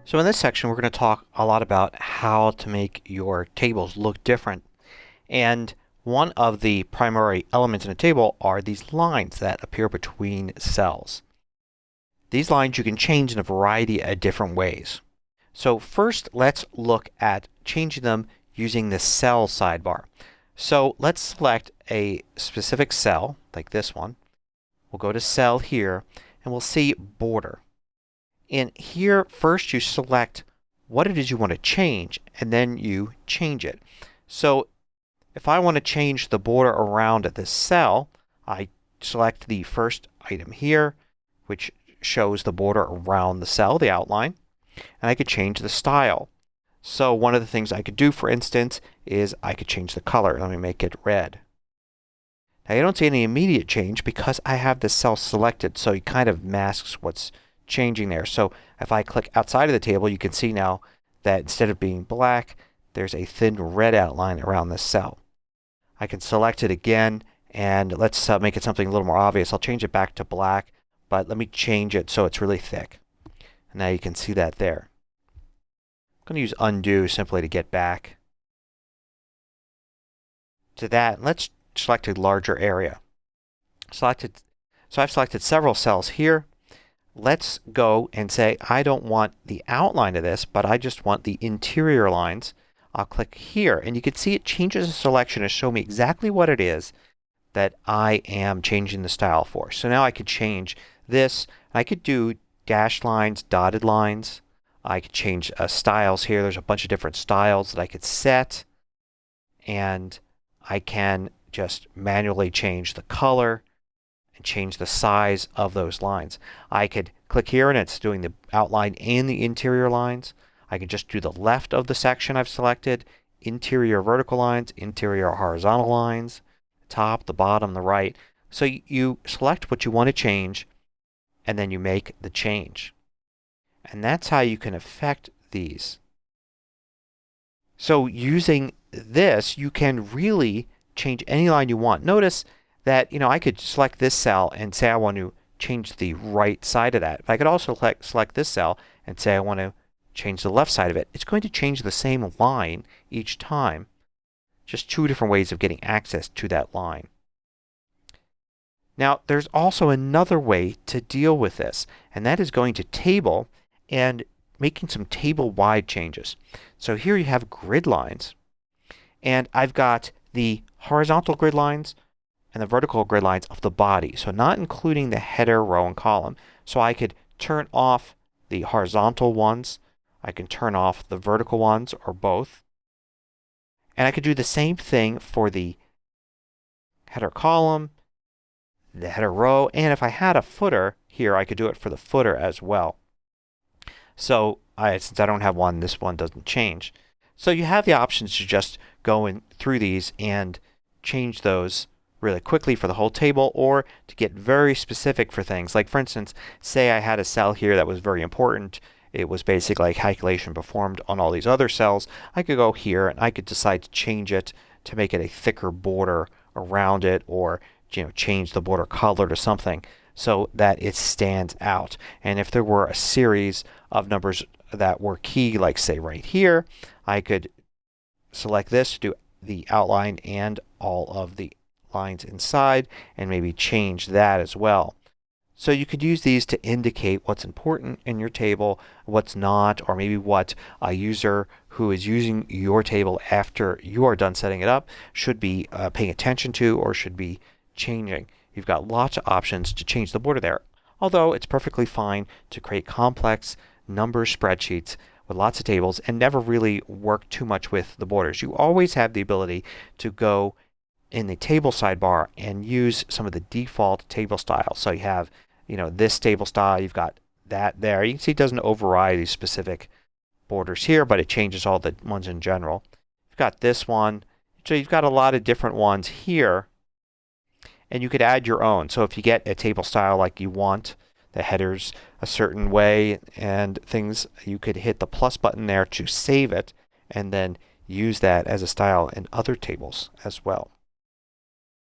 So in this section we're going to talk a lot about how to make your tables look different. And one of the primary elements in a table are these lines that appear between cells. These lines you can change in a variety of different ways. So first let's look at changing them using the cell sidebar. So let's select a specific cell like this one. We'll go to cell here and we'll see border. And here first you select what it is you want to change and then you change it. So if I want to change the border around this cell, I select the first item here, which shows the border around the cell, the outline, and I could change the style. So one of the things I could do, for instance, is I could change the color. Let me make it red. Now you don't see any immediate change because I have this cell selected, so it kind of masks what's changing there. So if I click outside of the table, you can see now that instead of being black, there's a thin red outline around this cell. I can select it again and let's make it something a little more obvious. I'll change it back to black, but let me change it so it's really thick. And now you can see that there. I'm going to use undo simply to get back to that. Let's select a larger area. So I've selected several cells here. Let's go and say I don't want the outline of this, but I just want the interior lines. I'll click here and you can see it changes the selection to show me exactly what it is that I am changing the style for. So now I could change this. I could do dashed lines, dotted lines. I could change styles here. There's a bunch of different styles that I could set. And I can just manually change the color and change the size of those lines. I could click here and it's doing the outline and the interior lines. I can just do the left of the section I've selected, interior vertical lines, interior horizontal lines, the top, the bottom, the right. So you select what you want to change and then you make the change. And that's how you can affect these. So using this you can really change any line you want. Notice that I could select this cell and say I want to change the right side of that. But I could also select this cell and say I want to change the left side of it. It's going to change the same line each time. Just two different ways of getting access to that line. Now there's also another way to deal with this, and that is going to table and making some table-wide changes. So here you have grid lines, and I've got the horizontal grid lines and the vertical grid lines of the body, so not including the header, row, and column. So I could turn off the horizontal ones, I can turn off the vertical ones, or both. And I could do the same thing for the header column, the header row, and if I had a footer here I could do it for the footer as well. So since I don't have one, this one doesn't change. So you have the options to just go in through these and change those really quickly for the whole table, or to get very specific for things. Like for instance, say I had a cell here that was very important. It was basically a calculation performed on all these other cells. I could go here and I could decide to change it to make it a thicker border around it, or change the border color to something so that it stands out. And if there were a series of numbers that were key, like say right here, I could select this to do the outline and all of the lines inside and maybe change that as well. So you could use these to indicate what's important in your table, what's not, or maybe what a user who is using your table after you are done setting it up should be paying attention to or should be changing. You've got lots of options to change the border there. Although it's perfectly fine to create complex number spreadsheets with lots of tables and never really work too much with the borders. You always have the ability to go in the table sidebar and use some of the default table styles. So you have this table style, you've got that there. You can see it doesn't override these specific borders here, but it changes all the ones in general. You've got this one. So you've got a lot of different ones here, and you could add your own. So if you get a table style like you want, the headers a certain way and things, you could hit the plus button there to save it and then use that as a style in other tables as well.